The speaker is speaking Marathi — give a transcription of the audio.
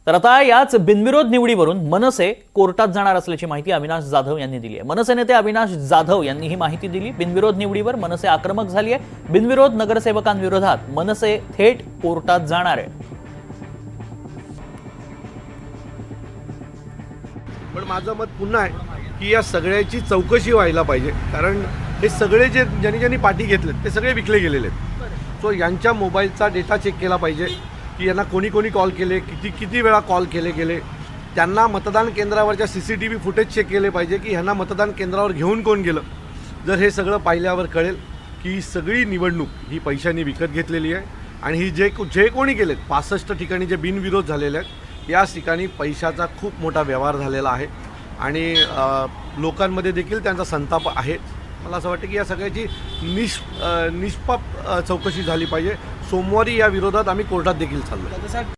तर आता याच बिनविरोध निवडीवरून मनसे कोर्टात जाणार असल्याची माहिती अविनाश जाधव यांनी दिली आहे। मनसे नेते अविनाश जाधव यांनी ही माहिती दिली। बिनविरोध निवडीवर मनसे आक्रमक झाली आहे। बिनविरोध नगरसेवकांविरोधात मनसे थेट कोर्टात जाणार आहे। पण माझं मत पुन्हा आहे की या सगळ्याची चौकशी व्हायला पाहिजे, कारण हे सगळे जे ज्यांनी पाठी घेतलेत ते सगळे विकले गेलेले आहेत। सो यांच्या मोबाईलचा डेटा चेक केला पाहिजे की यांना कोणी कोणी कॉल केले, किती वेळा कॉल केले गेले। त्यांना मतदान केंद्रावरच्या CCTV फुटेज चेक केले पाहिजे की ह्यांना मतदान केंद्रावर घेऊन कोण गेलं। जर हे सगळं पाहिल्यावर कळेल की सगळी निवडणूक ही पैशांनी विकत घेतलेली आहे आणि ही जे कोणी गेलेत 65 ठिकाणी जे बिनविरोध झालेले आहेत या ठिकाणी पैशाचा खूप मोठा व्यवहार झालेला आहे आणि लोकांमध्ये देखील त्यांचा संताप आहे। मला असं वाटतं की या सगळ्याची निष्पाप चौकशी झाली पाहिजे। सोमवारी या विरोधात आम्ही कोर्टात देखील चाललो।